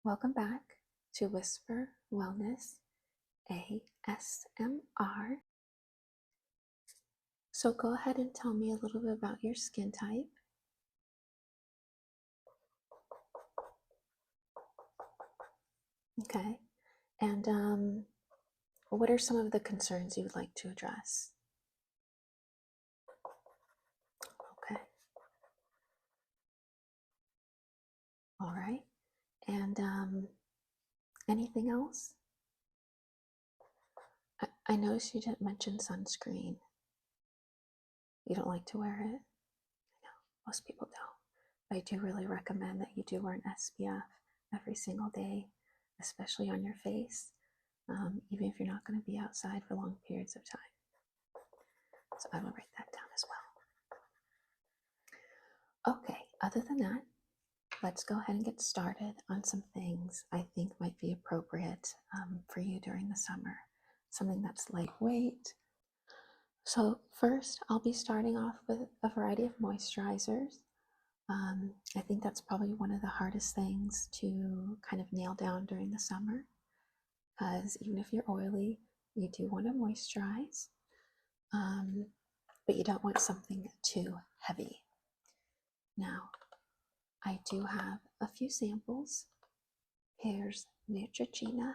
Welcome back to Whisper Wellness ASMR. So go ahead and tell me a little bit about your skin type. Okay. And what are some of the concerns you would like to address? Okay. All right. And anything else? I noticed you didn't mention sunscreen. You don't like to wear it? I know, most people don't. But I do really recommend that you do wear an SPF every single day, especially on your face, even if you're not going to be outside for long periods of time. So I will write that down as well. Okay, other than that, let's go ahead and get started on some things I think might be appropriate for you during the summer. Something that's lightweight. So first, I'll be starting off with a variety of moisturizers. I think that's probably one of the hardest things to kind of nail down during the summer, because even if you're oily, you do want to moisturize, but you don't want something too heavy. Now, I do have a few samples. Here's Neutrogena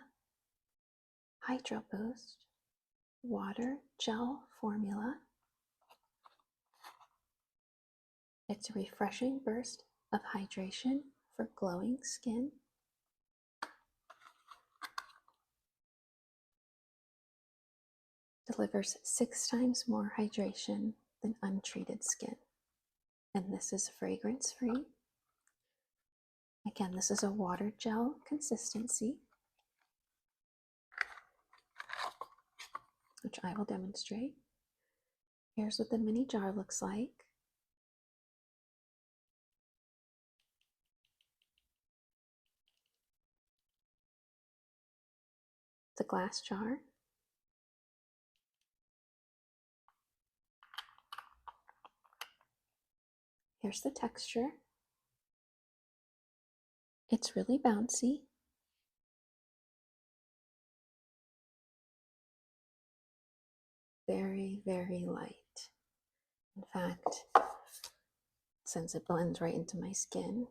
Hydro Boost Water Gel Formula. It's a refreshing burst of hydration for glowing skin. Delivers 6 times more hydration than untreated skin. And this is fragrance free. Again, this is a water gel consistency, which I will demonstrate. Here's what the mini jar looks like. The glass jar. Here's the texture. It's really bouncy. Very, very light. In fact, since it blends right into my skin,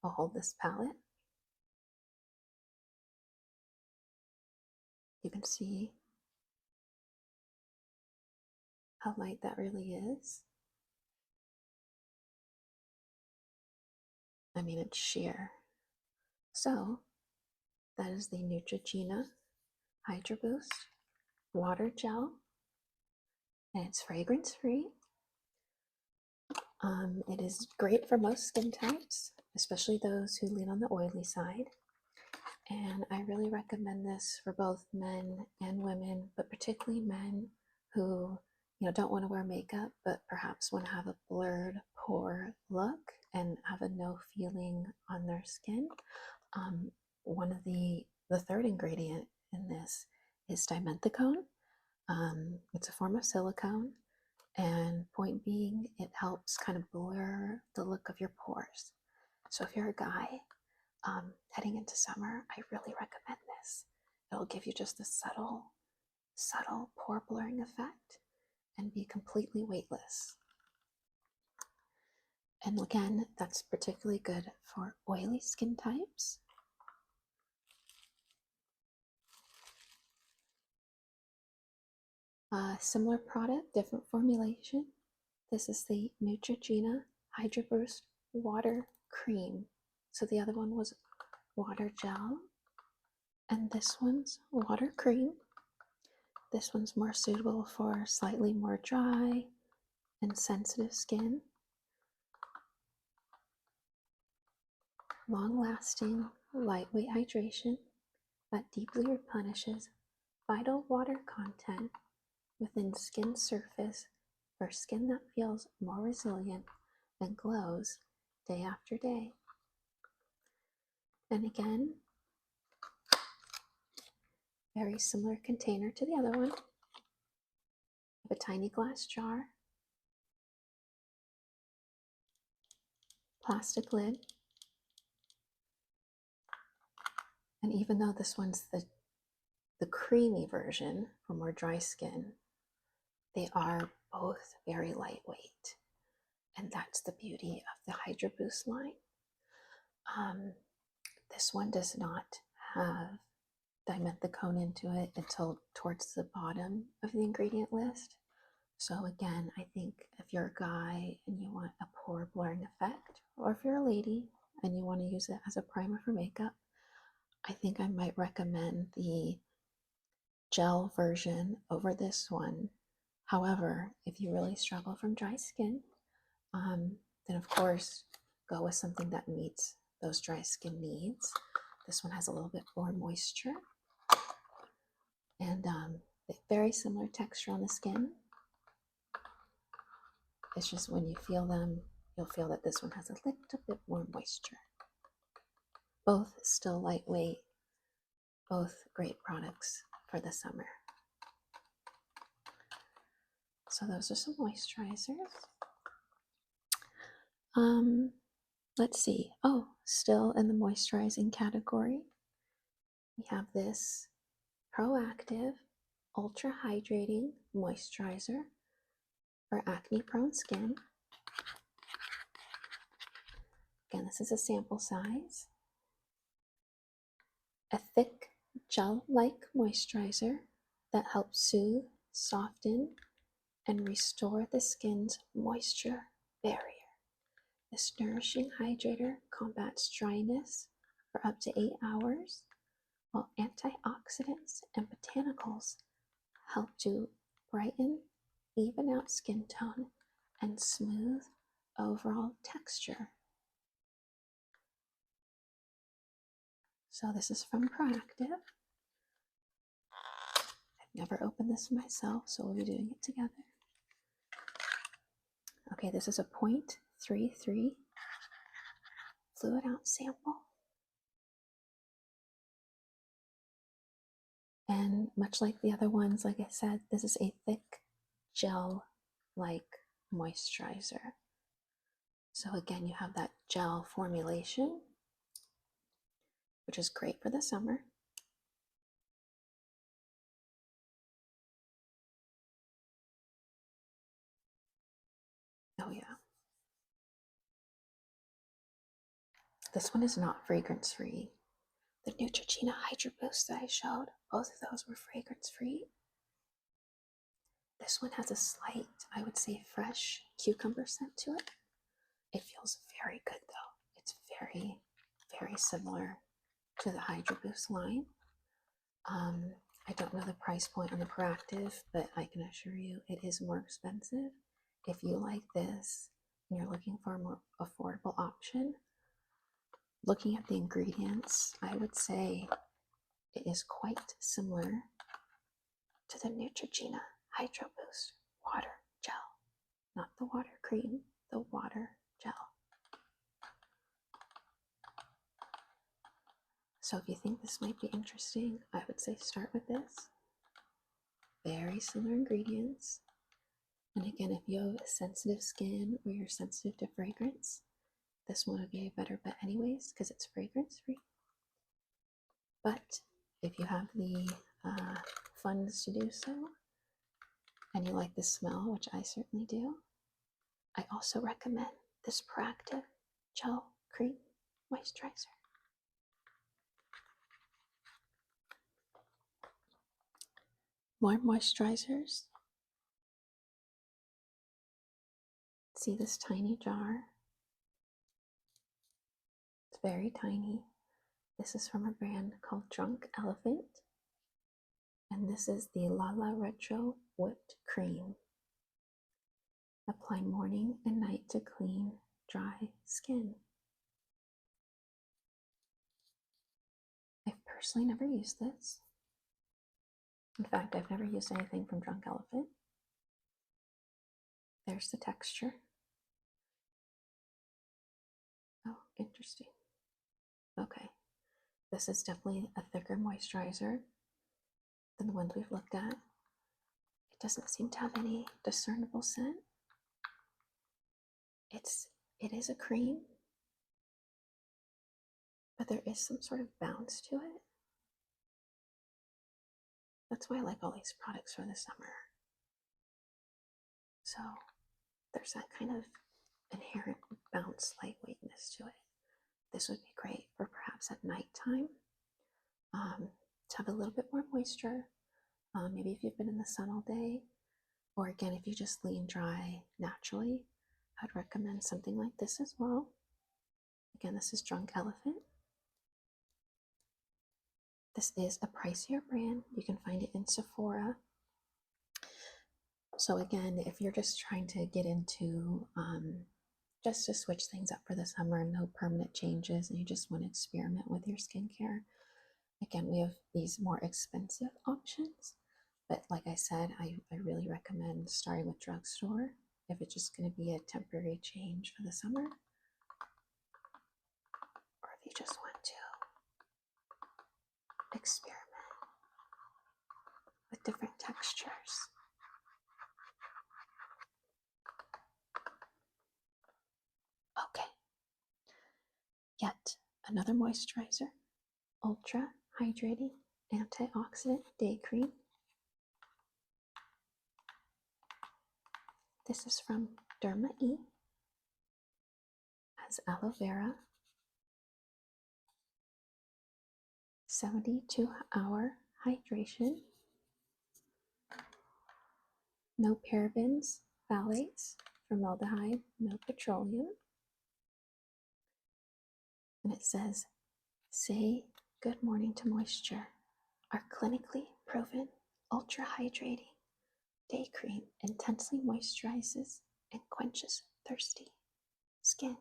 I'll hold this palette. You can see how light that really is. I mean, it's sheer. So that is the Neutrogena Hydro Boost Water Gel, and it's fragrance free. It is great for most skin types, especially those who lean on the oily side. And I really recommend this for both men and women, but particularly men who don't want to wear makeup, but perhaps want to have a blurred, poor look and have a no feeling on their skin. One of the third ingredient in this is dimethicone. It's a form of silicone, and point being, it helps kind of blur the look of your pores. So if you're a guy heading into summer, I really recommend this. It'll give you just a subtle pore blurring effect and be completely weightless. And again, that's particularly good for oily skin types. Similar product, different formulation. This is the Neutrogena Hydro Boost Water Cream. So the other one was water gel, and this one's water cream. This one's more suitable for slightly more dry and sensitive skin. Long-lasting, lightweight hydration that deeply replenishes vital water content within skin surface for skin that feels more resilient and glows day after day. And again, very similar container to the other one. A tiny glass jar, plastic lid, And even though this one's the creamy version for more dry skin, they are both very lightweight. And that's the beauty of the Hydro Boost line. This one does not have dimethicone into it until towards the bottom of the ingredient list. So again, I think if you're a guy and you want a pore blurring effect, or if you're a lady and you want to use it as a primer for makeup, I think I might recommend the gel version over this one. However, if you really struggle from dry skin, then of course go with something that meets those dry skin needs. This one has a little bit more moisture and very similar texture on the skin. It's just when you feel them, you'll feel that this one has a little bit more moisture. Both still lightweight, both great products for the summer. So those are some moisturizers. Let's see. Oh, still in the moisturizing category, we have this Proactive Ultra Hydrating Moisturizer for acne-prone skin. Again, this is a sample size. A thick gel-like moisturizer that helps soothe, soften, and restore the skin's moisture barrier. This nourishing hydrator combats dryness for up to 8 hours, while antioxidants and botanicals help to brighten, even out skin tone, and smooth overall texture. So this is from Proactive. I've never opened this myself, so we'll be doing it together. Okay, this is a 0.33 fluid ounce sample. And much like the other ones, like I said, this is a thick gel-like moisturizer. So again, you have that gel formulation, which is great for the summer. Oh yeah. This one is not fragrance free. The Neutrogena Hydro Boost that I showed, both of those were fragrance free. This one has a slight, I would say, fresh cucumber scent to it. It feels very good though. It's very, very similar to the Hydro Boost line. I don't know the price point on the Proactive, but I can assure you it is more expensive. If you like this and you're looking for a more affordable option, looking at the ingredients, I would say it is quite similar to the Neutrogena Hydro Boost Water Gel. Not the water cream, the water gel. So if you think this might be interesting, I would say start with this. Very similar ingredients. And again, if you have sensitive skin or you're sensitive to fragrance, this one would be a better bet anyways because it's fragrance free. But if you have the funds to do so and you like the smell, which I certainly do, I also recommend this Proactive Gel Cream Moisturizer. More moisturizers. See this tiny jar? It's very tiny. This is from a brand called Drunk Elephant. And this is the LaLa Retro Whipped Cream. Apply morning and night to clean, dry skin. I've personally never used this. In fact, I've never used anything from Drunk Elephant. There's the texture. Oh, interesting. Okay, this is definitely a thicker moisturizer than the ones we've looked at. It doesn't seem to have any discernible scent. It is a cream, but there is some sort of bounce to it. That's why I like all these products for the summer. So there's that kind of inherent bounce lightweightness to it. This would be great for perhaps at nighttime to have a little bit more moisture. Maybe if you've been in the sun all day, or again, if you just lean dry naturally, I'd recommend something like this as well. Again, this is Drunk Elephant. This is a pricier brand. You can find it in Sephora. So again, if you're just trying to get into just to switch things up for the summer, no permanent changes, and you just want to experiment with your skincare, again, we have these more expensive options. But like I said, I really recommend starting with drugstore if it's just going to be a temporary change for the summer, or if you just want to experiment with different textures. Okay, yet another moisturizer, Ultra Hydrating Antioxidant Day Cream. This is from DermaE. Has aloe vera, 72-hour hydration, no parabens, phthalates, formaldehyde, no petroleum. And it says, say good morning to moisture. Our clinically proven ultra hydrating day cream intensely moisturizes and quenches thirsty skin,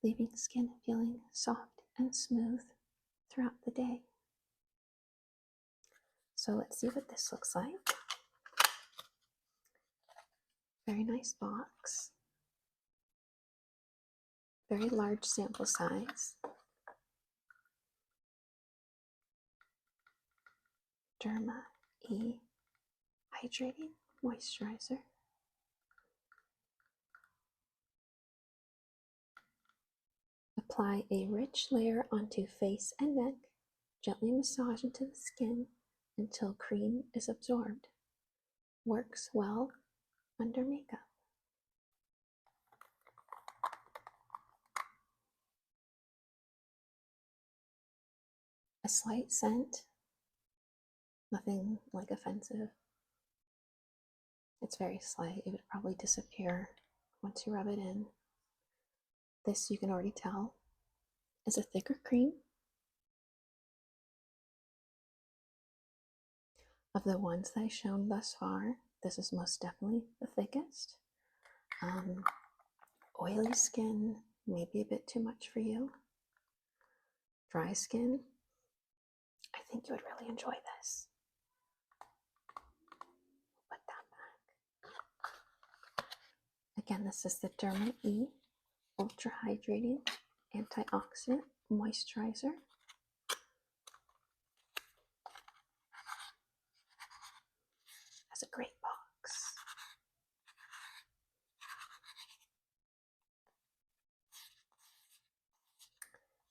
leaving skin feeling soft and smooth throughout the day. So let's see what this looks like. Very nice box. Very large sample size. DermaE Hydrating Moisturizer. Apply a rich layer onto face and neck. Gently massage into the skin until cream is absorbed. Works well under makeup. A slight scent, nothing like offensive. It's very slight. It would probably disappear once you rub it in. This, you can already tell, is a thicker cream. Of the ones that I've shown thus far, this is most definitely the thickest. Oily skin may be a bit too much for you. Dry skin, I think you would really enjoy this. Put that back. Again, this is the DermaE Ultra Hydrating Antioxidant Moisturizer. Has a great box.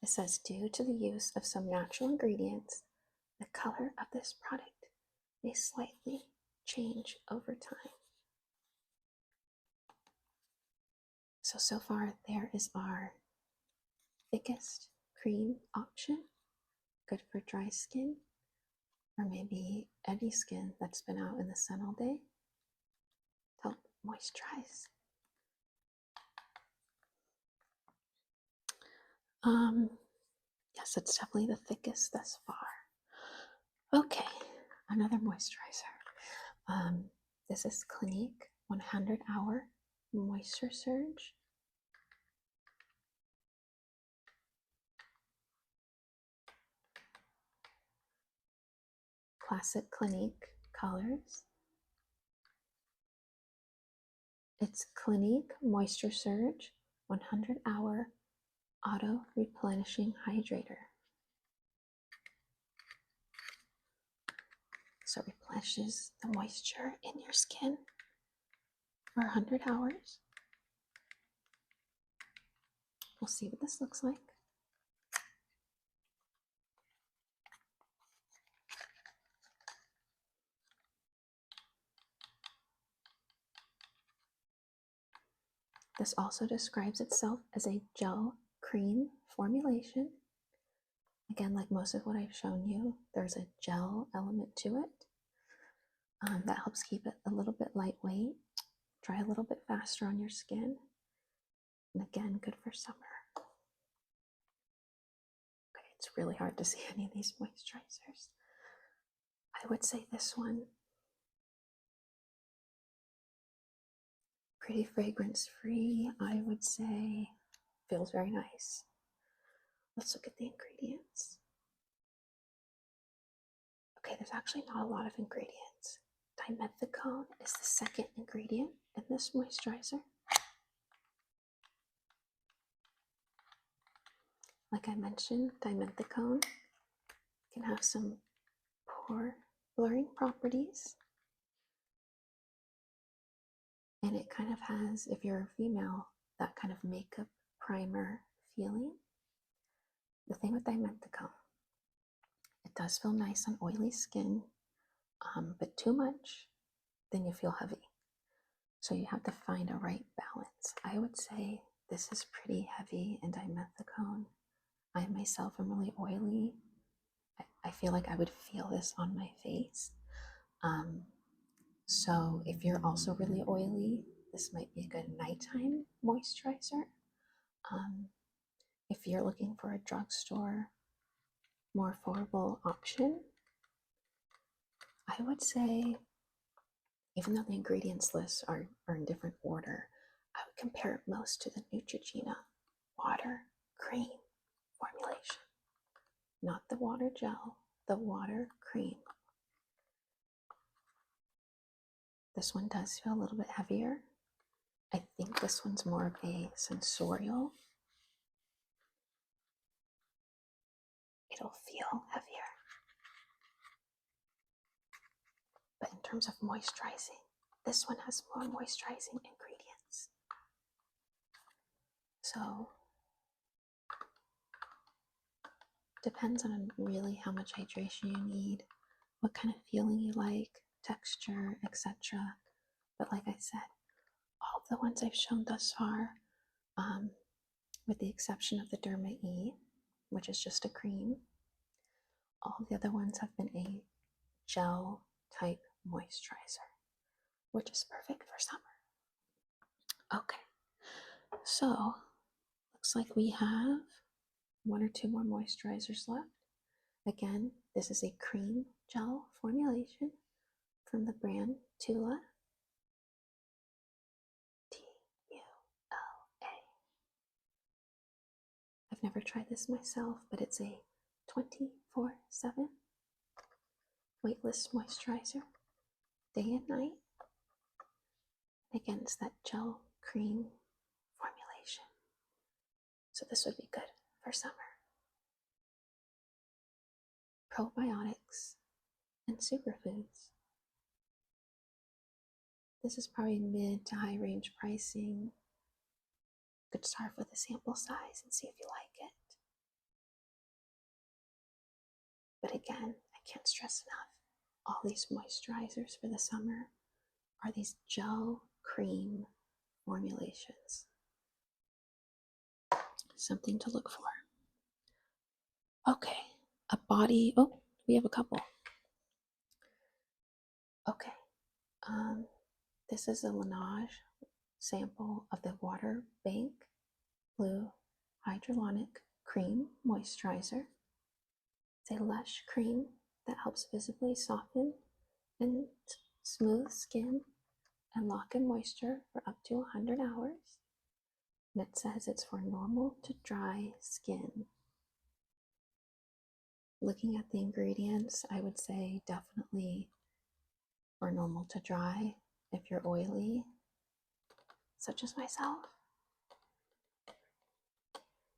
It says, due to the use of some natural ingredients, the color of this product may slightly change over time. So far there is our thickest cream option, good for dry skin, or maybe any skin that's been out in the sun all day to help moisturize. Yes, it's definitely the thickest thus far. Okay, another moisturizer. This is Clinique 100-hour Moisture Surge. Classic Clinique colors. It's Clinique Moisture Surge 100-hour Auto Replenishing Hydrator. So it replenishes the moisture in your skin for 100 hours. We'll see what this looks like. This also describes itself as a gel cream formulation. Again, like most of what I've shown you, there's a gel element to it that helps keep it a little bit lightweight, dry a little bit faster on your skin, and again, good for summer. Okay, it's really hard to see any of these moisturizers. I would say this one, pretty fragrance free, I would say, feels very nice. Let's look at the ingredients. Okay, there's actually not a lot of ingredients. Dimethicone is the second ingredient in this moisturizer. Like I mentioned, dimethicone can have some pore blurring properties. And it kind of has, if you're a female, that kind of makeup primer feeling. The thing with dimethicone, it does feel nice on oily skin, but too much, then you feel heavy. So you have to find a right balance. I would say this is pretty heavy in dimethicone. I myself am really oily. I feel like I would feel this on my face. So if you're also really oily, this might be a good nighttime moisturizer. If you're looking for a drugstore, more affordable option, I would say, even though the ingredients lists are in different order, I would compare it most to the Neutrogena water cream formulation. Not the water gel, the water cream. This one does feel a little bit heavier. I think this one's more of a sensorial. It'll feel heavier. But in terms of moisturizing, this one has more moisturizing ingredients. So, depends on really how much hydration you need, what kind of feeling you like, texture, etc. But like I said, all the ones I've shown thus far, with the exception of the DermaE, which is just a cream, all the other ones have been a gel type moisturizer, which is perfect for summer. Okay, so looks like we have one or two more moisturizers left. Again, this is a cream gel formulation from the brand TULA. TULA. I've never tried this myself, but it's a 24/7 weightless moisturizer, day and night. Again, it's that gel cream formulation. So this would be good for summer. Probiotics and superfoods. This is probably mid to high range pricing. Could start with a sample size and see if you like it. But again, I can't stress enough, all these moisturizers for the summer are these gel cream formulations. Something to look for. Okay, a body, oh, we have a couple. Okay, this is a Laneige sample of the Water Bank Blue Hyaluronic Cream Moisturizer. It's a lush cream that helps visibly soften and smooth skin and lock in moisture for up to 100 hours. And it says it's for normal to dry skin. Looking at the ingredients, I would say definitely for normal to dry. If you're oily, such as myself,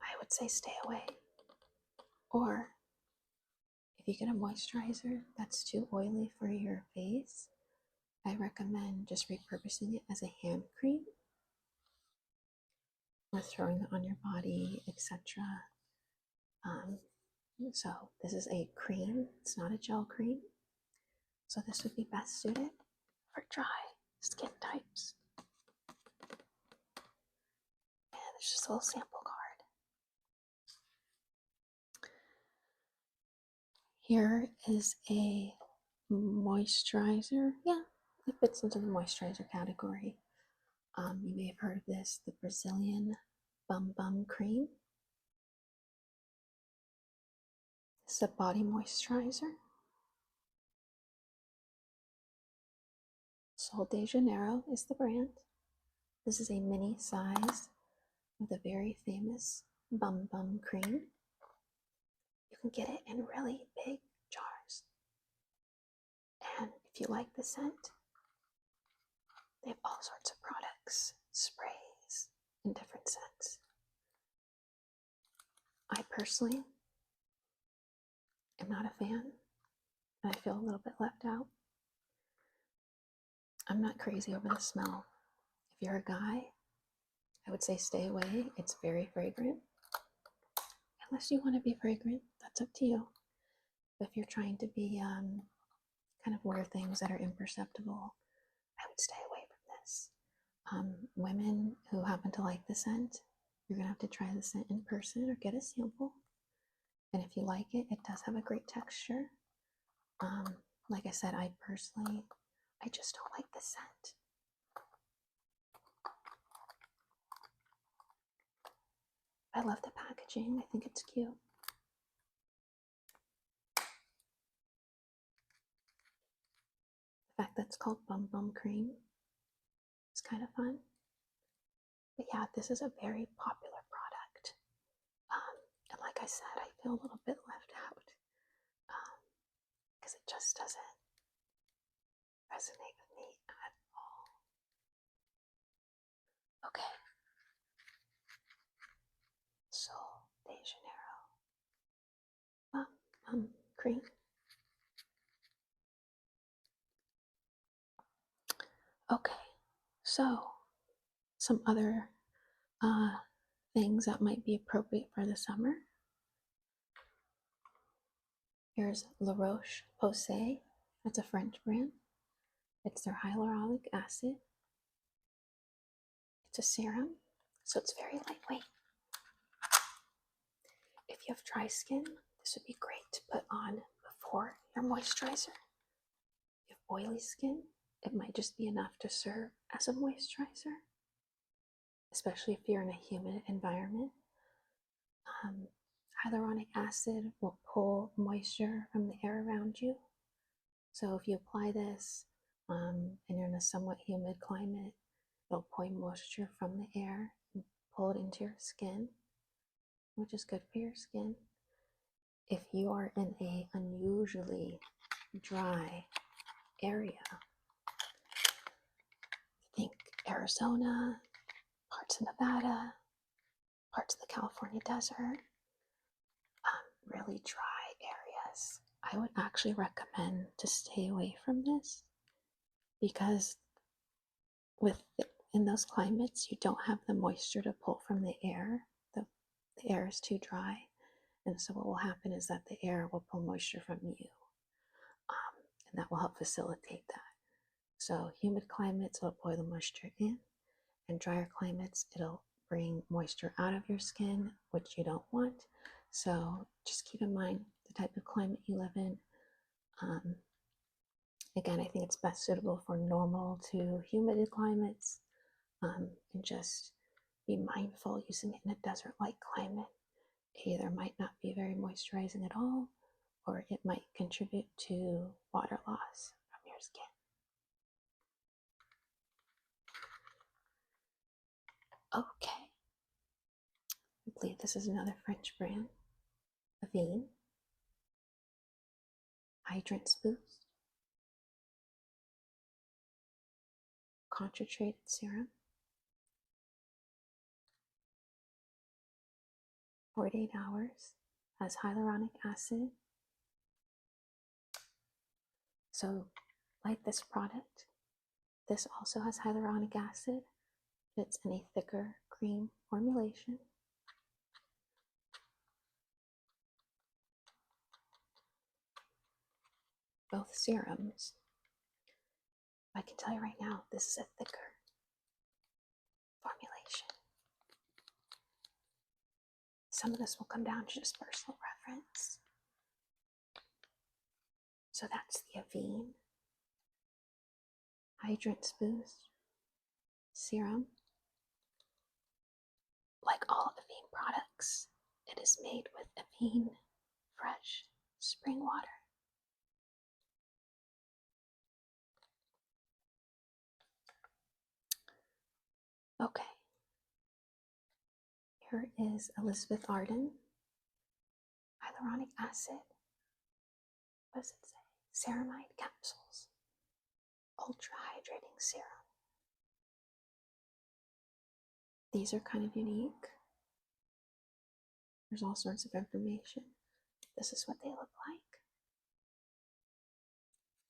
I would say stay away. Or if you get a moisturizer that's too oily for your face, I recommend just repurposing it as a hand cream or throwing it on your body, etc. So this is a cream, it's not a gel cream. So this would be best suited for dry skin types. It's just a little sample card. Here is a moisturizer. Yeah, it fits into the moisturizer category. You may have heard of this, the Brazilian Bum Bum Cream. This is a body moisturizer. Sol de Janeiro is the brand. This is a mini size of the very famous Bum Bum Cream. You can get it in really big jars. And if you like the scent, they have all sorts of products, sprays, and different scents. I personally am not a fan, and I feel a little bit left out. I'm not crazy over the smell. If you're a guy, I would say stay away. It's very fragrant. Unless you want to be fragrant, that's up to you. But if you're trying to be kind of wear things that are imperceptible, I would stay away from this. Women who happen to like the scent, you're gonna have to try the scent in person or get a sample. And if you like it, it does have a great texture. Like I said, I personally, I just don't like the scent. I love the packaging. I think it's cute. The fact that it's called Bum Bum Cream is kind of fun. But yeah, this is a very popular product. And like I said, I feel a little bit left out because it just doesn't resonate with me at all. Okay. Sol de Janeiro Bum Bum Cream. Okay, so some other things that might be appropriate for the summer. Here's La Roche-Posay. That's a French brand. It's their hyaluronic acid. It's a serum, so it's very lightweight. If you have dry skin, this would be great to put on before your moisturizer. If you have oily skin, it might just be enough to serve as a moisturizer, especially if you're in a humid environment. Hyaluronic acid will pull moisture from the air around you. So if you apply this and you're in a somewhat humid climate, it'll pull moisture from the air and pull it into your skin, which is good for your skin. If you are in an unusually dry area, think Arizona, parts of Nevada, parts of the California desert, really dry areas, I would actually recommend to stay away from this because in those climates, you don't have the moisture to pull from the air. The air is too dry. And so what will happen is that the air will pull moisture from you. And that will help facilitate that. So humid climates, it'll pull the moisture in. And drier climates, it'll bring moisture out of your skin, which you don't want. So just keep in mind the type of climate you live in. Again, I think it's best suitable for normal to humid climates. And just be mindful using it in a desert-like climate. It either might not be very moisturizing at all, or it might contribute to water loss from your skin. Okay. I believe this is another French brand, Avene. Hydrants Boost. Concentrated serum. 48 hours. Has hyaluronic acid. So, like this product, this also has hyaluronic acid. It's in a thicker cream formulation. Both serums. I can tell you right now, this is a thicker formulation. Some of this will come down to just personal preference. So that's the Avene Hydrants Boost Serum. Like all Avene products, it is made with Avene fresh spring water. Okay, here is Elizabeth Arden Hyaluronic Acid. What does it say? Ceramide capsules. Ultra hydrating serum. These are kind of unique. There's all sorts of information. This is what they look like.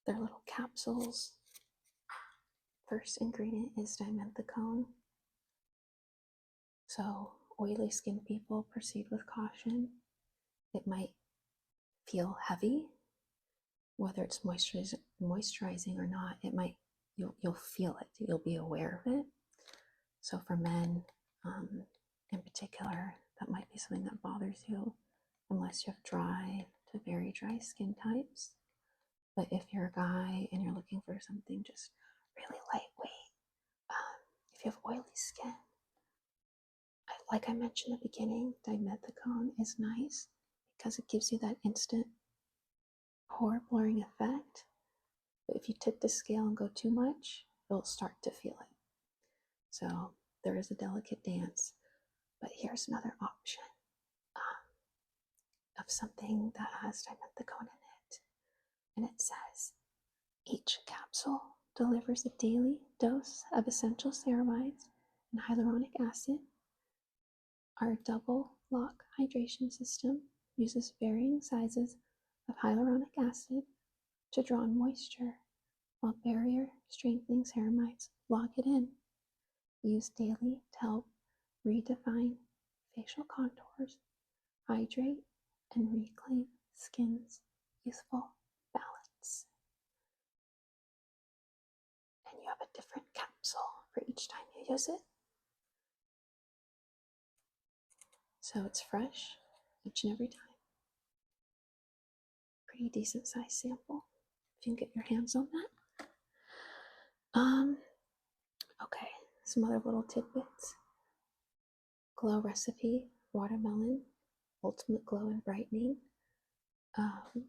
They're little capsules. First ingredient is dimethicone. So oily skin people, proceed with caution. It might feel heavy, whether it's moisturizing or not. It might, you'll feel it. You'll be aware of it. So for men, in particular, that might be something that bothers you, unless you have dry to very dry skin types. But if you're a guy and you're looking for something just really lightweight, if you have oily skin, like I mentioned at the beginning, dimethicone is nice because it gives you that instant pore blurring effect. But if you tip the scale and go too much, you'll start to feel it. So there is a delicate dance. But here's another option of something that has dimethicone in it. And it says, each capsule delivers a daily dose of essential ceramides and hyaluronic acid. Our double lock hydration system uses varying sizes of hyaluronic acid to draw in moisture, while barrier strengthening ceramides lock it in. Use daily to help redefine facial contours, hydrate, and reclaim skin's youthful balance. And you have a different capsule for each time you use it. So it's fresh each and every time. Pretty decent size sample if you can get your hands on that. Okay, some other little tidbits. Glow recipe, watermelon, ultimate glow and brightening,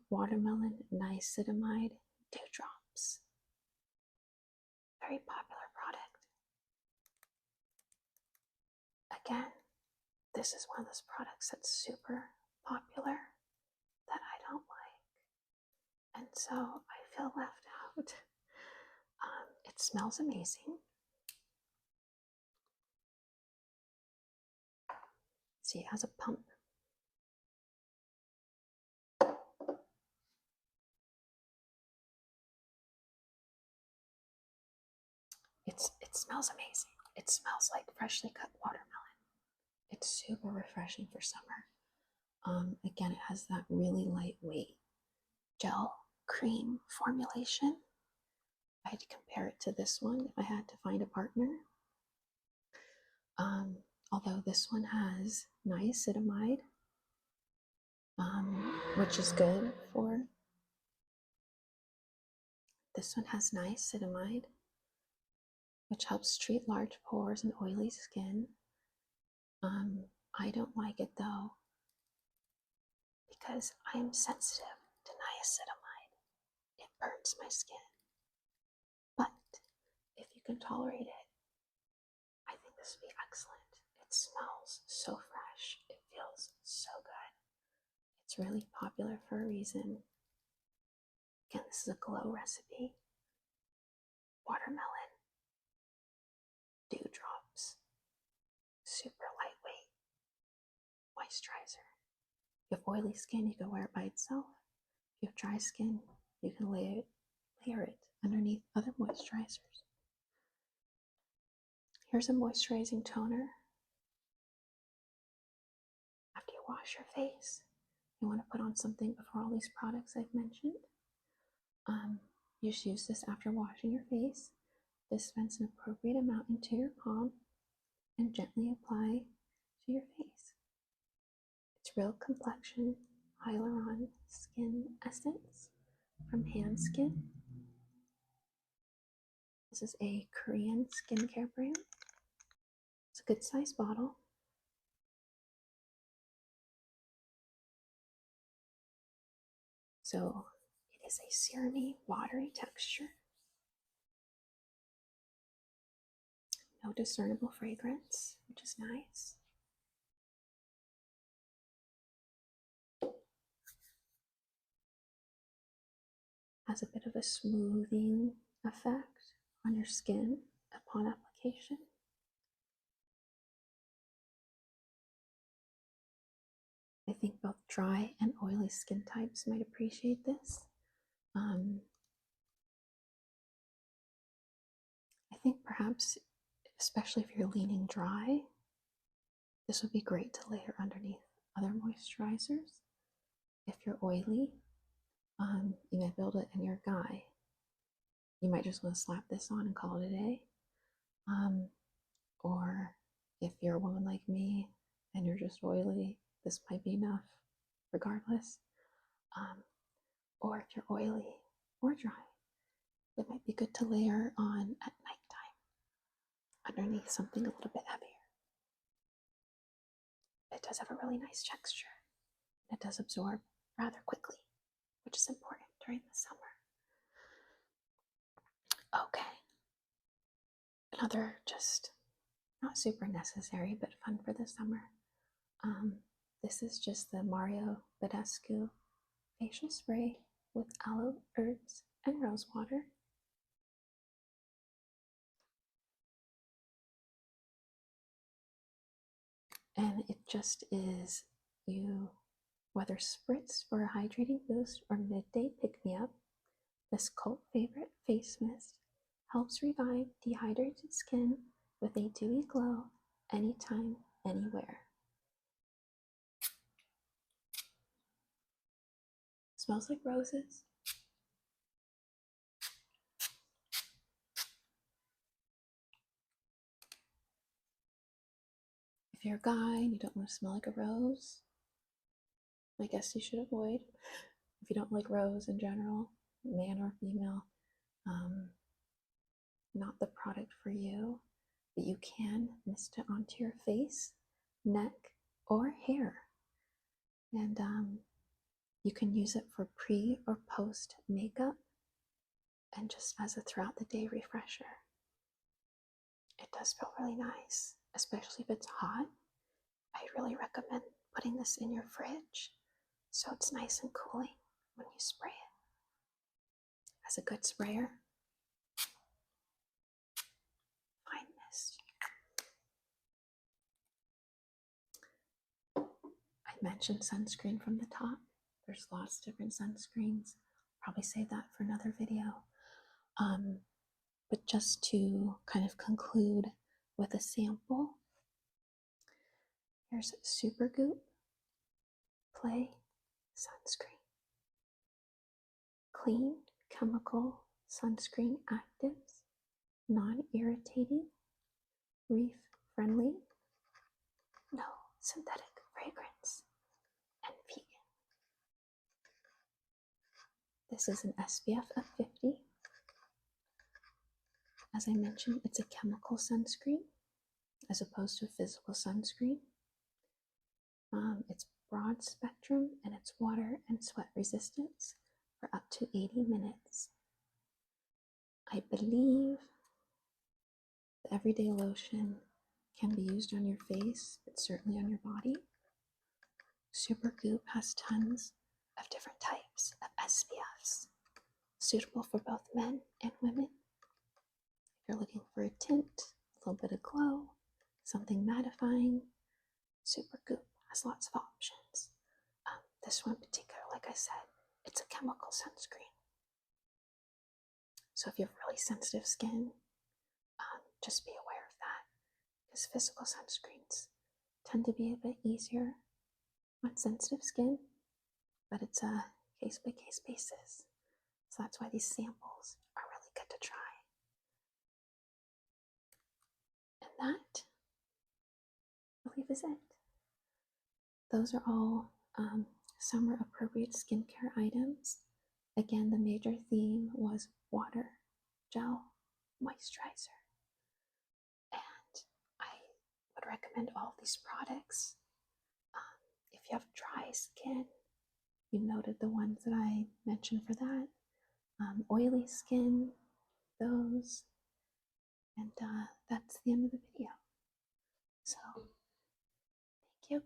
watermelon niacinamide dewdrops. Very popular product. Again, this is one of those products that's super popular that I don't like, and so I feel left out. It smells amazing. See, it has a pump. It smells amazing. It smells like freshly cut watermelon. It's super refreshing for summer. Again, it has that really lightweight gel cream formulation. I had to compare it to this one if I had to find a partner. Although this one has niacinamide, which is good for. This one has niacinamide, which helps treat large pores and oily skin. I don't like it though, because I am sensitive to niacinamide. It burns my skin. But if you can tolerate it, I think this would be excellent. It smells so fresh. It feels so good. It's really popular for a reason. Again, this is a glow recipe. Watermelon dewdrops. Super lightweight moisturizer. If you have oily skin, you can wear it by itself. If you have dry skin, you can layer it underneath other moisturizers. Here's a moisturizing toner. After you wash your face, you want to put on something before all these products I've mentioned. You should use this after washing your face. Dispense an appropriate amount into your palm and gently apply to your face. It's Real Complexion Hyaluronic Skin Essence from Hand Skin. This is a Korean skincare brand. It's a good sized bottle. So it is a serumy, watery texture. No discernible fragrance, which is nice. Has a bit of a smoothing effect on your skin upon application. I think both dry and oily skin types might appreciate this. I think perhaps, especially if you're leaning dry, this would be great to layer underneath other moisturizers. If you're oily, you might build it in your guy. You might just want to slap this on and call it a day. Or if you're a woman like me and you're just oily, this might be enough regardless. Or if you're oily or dry, it might be good to layer on at nighttime underneath something a little bit heavier. It does have a really nice texture. It does absorb rather quickly, which is important during the summer. Okay. Another just not super necessary, but fun for the summer. This is just the Mario Badescu facial spray with aloe, herbs, and rose water. And it just is you, whether spritz for a hydrating boost or midday pick-me-up, this cult favorite face mist helps revive dehydrated skin with a dewy glow anytime, anywhere. Smells like roses. If you're a guy and you don't want to smell like a rose, I guess you should avoid. If you don't like rose in general, man or female, not the product for you, but you can mist it onto your face, neck, or hair. And you can use it for pre or post makeup and just as a throughout the day refresher. It does feel really nice, especially if it's hot. I really recommend putting this in your fridge so it's nice and cooling when you spray it. As a good sprayer, fine mist. I mentioned sunscreen from the top. There's lots of different sunscreens. Probably save that for another video. But just to kind of conclude with a sample, here's Supergoop Play Sunscreen. Clean chemical sunscreen actives, non-irritating, reef friendly, no synthetic fragrance, and vegan. This is an SPF of 50. As I mentioned, it's a chemical sunscreen as opposed to a physical sunscreen. It's broad spectrum and it's water and sweat resistance for up to 80 minutes. I believe the everyday lotion can be used on your face, but certainly on your body. Supergoop has tons of different types of SPFs, suitable for both men and women. If you're looking for a tint, a little bit of glow, something mattifying, Supergoop has lots of options. This one in particular, like I said, it's a chemical sunscreen. So if you have really sensitive skin, just be aware of that, because physical sunscreens tend to be a bit easier on sensitive skin, but it's a case-by-case basis. So that's why these samples are really good to try. And that, I believe, is it. those are all summer appropriate skincare items. Again, the major theme was water, gel, moisturizer. And I would recommend all these products. If you have dry skin, you noted the ones that I mentioned for that. Oily skin, those. And that's the end of the video. So, thank you